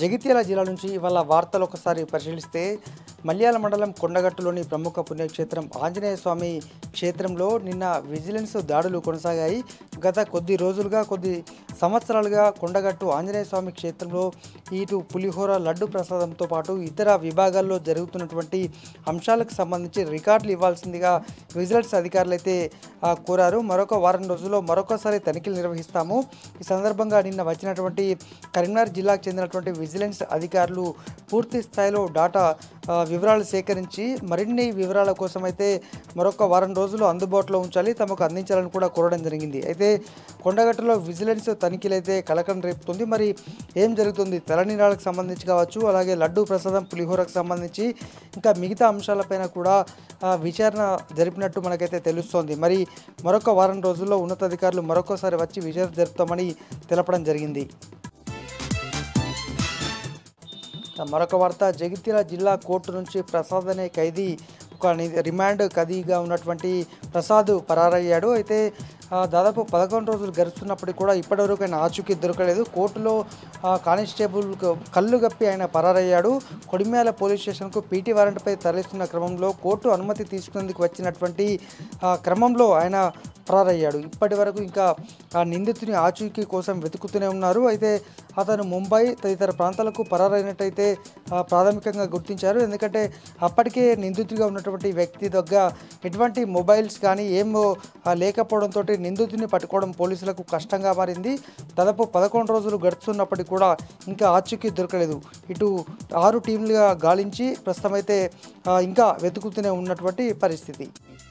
జగిత్యాల జిల్లా నుంచి ఇవాళ వార్తలు ఒకసారి పరిశీలిస్తే మల్యాల మండలం కొండగట్టులోని ప్రముఖ పుణ్యక్షేత్రం ఆంజనేయ స్వామి క్షేత్రంలో నిన్న విజిలెన్స్ దాడులు కొనసాగాయి. గత కొద్ది రోజులుగా కొద్ది సంవత్సరాలుగా కొండగట్టు ఆంజనేయ స్వామి క్షేత్రంలో ఇటు పులిహోర లడ్డు ప్రసాదంతో పాటు ఇతర విభాగాల్లో జరుగుతున్నటువంటి అంశాలకు సంబంధించి రికార్డులు ఇవ్వాల్సిందిగా విజిలెన్స్ అధికారులు అయితే కోరారు. మరొక వారం రోజుల్లో మరొకసారి తనిఖీలు నిర్వహిస్తాము. ఈ సందర్భంగా నిన్న వచ్చినటువంటి కరీంనగర్ జిల్లాకు చెందినటువంటి విజిలెన్స్ అధికారులు పూర్తి స్థాయిలో డాటా వివరాలు సేకరించి మరిన్ని వివరాల కోసం అయితే మరొక వారం రోజులు అందుబాటులో ఉంచాలి, తమకు అందించాలని కూడా కోరడం జరిగింది. అయితే కొండగట్టులో విజిలెన్స్ తనిఖీలు అయితే కలకలం రేపుతుంది. మరి ఏం జరుగుతుంది, తలనీలాలకు సంబంధించి కావచ్చు, అలాగే లడ్డు ప్రసాదం పులిహోరకు సంబంధించి ఇంకా మిగతా అంశాలపైన కూడా విచారణ జరిపినట్టు మనకైతే తెలుస్తోంది. మరి మరొక వారం రోజుల్లో ఉన్నతాధికారులు మరొకసారి వచ్చి విచారణ జరుపుతామని తెలపడం జరిగింది. మరొక వార్త, జగిత్యాల జిల్లా కోర్టు నుంచి ప్రసాద్ అనే ఖైదీ ఒక రిమాండ్ ఖైదీగా ఉన్నటువంటి ప్రసాద్ పరారయ్యాడు. అయితే దాదాపు 11 రోజులు గడుస్తున్నప్పటికీ కూడా ఇప్పటివరకు ఆయన ఆచూకీ దొరకలేదు. కోర్టులో కానిస్టేబుల్ కళ్ళు గప్పి ఆయన పరారయ్యాడు. కొడిమ్యాల పోలీస్ స్టేషన్కు పీటీ వారెంట్పై తరలిస్తున్న క్రమంలో కోర్టు అనుమతి తీసుకునేందుకు వచ్చినటువంటి క్రమంలో ఆయన పరారయ్యాడు. ఇప్పటి వరకు ఇంకా నిందితుని ఆచూకీ కోసం వెతుకుతూనే ఉన్నారు. అయితే అతను ముంబై తదితర ప్రాంతాలకు పరారైనట్టయితే ప్రాథమికంగా గుర్తించారు. ఎందుకంటే అప్పటికే నిందితుడిగా ఉన్నటువంటి వ్యక్తి దగ్గర ఎటువంటి మొబైల్స్ కానీ ఏమో లేకపోవడంతో నిందితుడిని పట్టుకోవడం పోలీసులకు కష్టంగా మారింది. దాదాపు 11 రోజులు గడుస్తున్నప్పటికీ కూడా ఇంకా ఆచూకీ దొరకలేదు. ఇటు 6 టీంలుగా గాలించి ప్రస్తుతం అయితే ఇంకా వెతుకుతూనే ఉన్నటువంటి పరిస్థితి.